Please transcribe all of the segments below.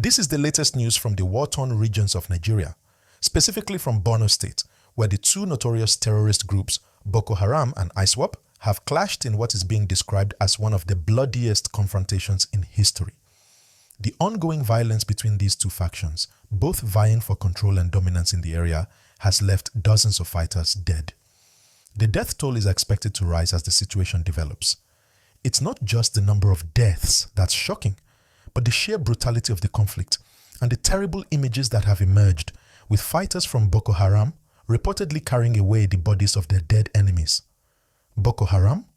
This is the latest news from the war-torn regions of Nigeria, specifically from Borno State, where the two notorious terrorist groups, Boko Haram and ISWAP, have clashed in what is being described as one of the bloodiest confrontations in history. The ongoing violence between these two factions, both vying for control and dominance in the area, has left dozens of fighters dead. The death toll is expected to rise as the situation develops. It's not just the number of deaths that's shocking, but the sheer brutality of the conflict and the terrible images that have emerged, with fighters from Boko Haram reportedly carrying away the bodies of their dead enemies. Boko Haram,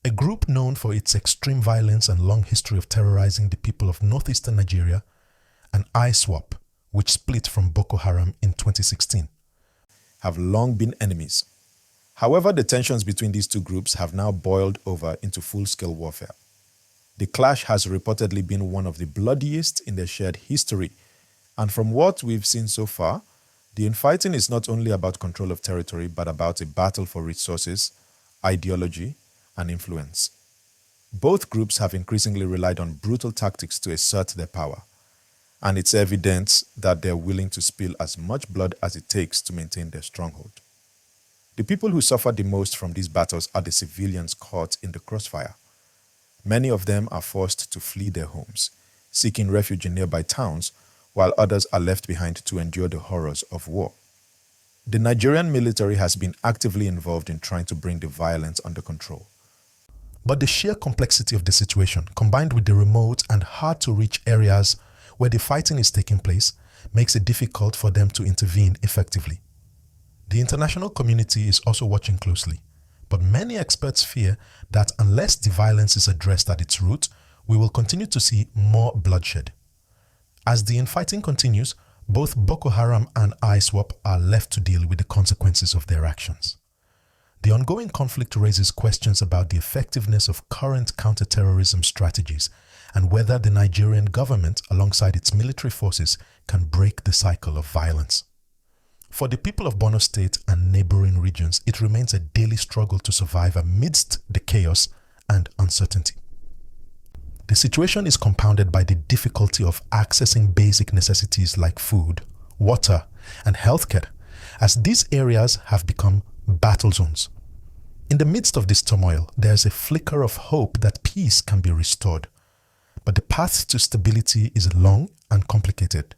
a group known for its extreme violence and long history of terrorizing the people of northeastern Nigeria, and ISWAP, which split from Boko Haram in 2016, have long been enemies. However, the tensions between these two groups have now boiled over into full-scale warfare. The clash has reportedly been one of the bloodiest in their shared history, and from what we've seen so far, the infighting is not only about control of territory but about a battle for resources, ideology, and influence. Both groups have increasingly relied on brutal tactics to assert their power, and it's evident that they're willing to spill as much blood as it takes to maintain their stronghold. The people who suffer the most from these battles are the civilians caught in the crossfire. Many of them are forced to flee their homes, seeking refuge in nearby towns, while others are left behind to endure the horrors of war. The Nigerian military has been actively involved in trying to bring the violence under control. But the sheer complexity of the situation, combined with the remote and hard-to-reach areas where the fighting is taking place, makes it difficult for them to intervene effectively. The international community is also watching closely, but many experts fear that unless the violence is addressed at its root, we will continue to see more bloodshed. As the infighting continues, both Boko Haram and ISWAP are left to deal with the consequences of their actions. The ongoing conflict raises questions about the effectiveness of current counter-terrorism strategies and whether the Nigerian government, alongside its military forces, can break the cycle of violence. For the people of Borno State and neighboring regions, it remains a daily struggle to survive amidst the chaos and uncertainty. The situation is compounded by the difficulty of accessing basic necessities like food, water, and healthcare, as these areas have become battle zones. In the midst of this turmoil, there is a flicker of hope that peace can be restored, but the path to stability is long and complicated.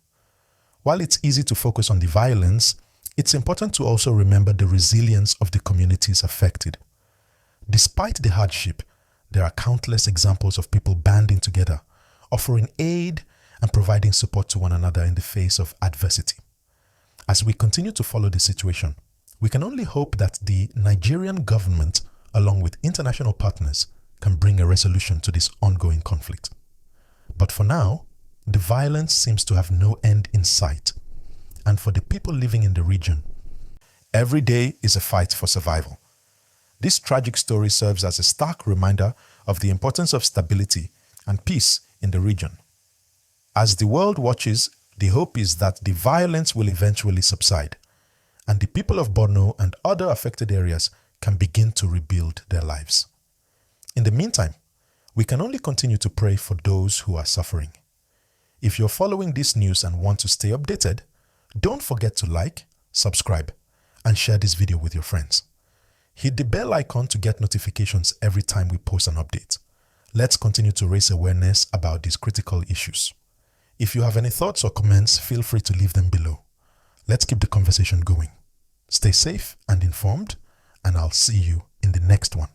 While it's easy to focus on the violence, it's important to also remember the resilience of the communities affected. Despite the hardship, there are countless examples of people banding together, offering aid and providing support to one another in the face of adversity. As we continue to follow the situation, we can only hope that the Nigerian government, along with international partners, can bring a resolution to this ongoing conflict. But for now, the violence seems to have no end in sight. And for the people living in the region, every day is a fight for survival. This tragic story serves as a stark reminder of the importance of stability and peace in the region. As the world watches, the hope is that the violence will eventually subside, and the people of Borno and other affected areas can begin to rebuild their lives. In the meantime, we can only continue to pray for those who are suffering. If you're following this news and want to stay updated, don't forget to like, subscribe, and share this video with your friends. Hit the bell icon to get notifications every time we post an update. Let's continue to raise awareness about these critical issues. If you have any thoughts or comments, feel free to leave them below. Let's keep the conversation going. Stay safe and informed, and I'll see you in the next one.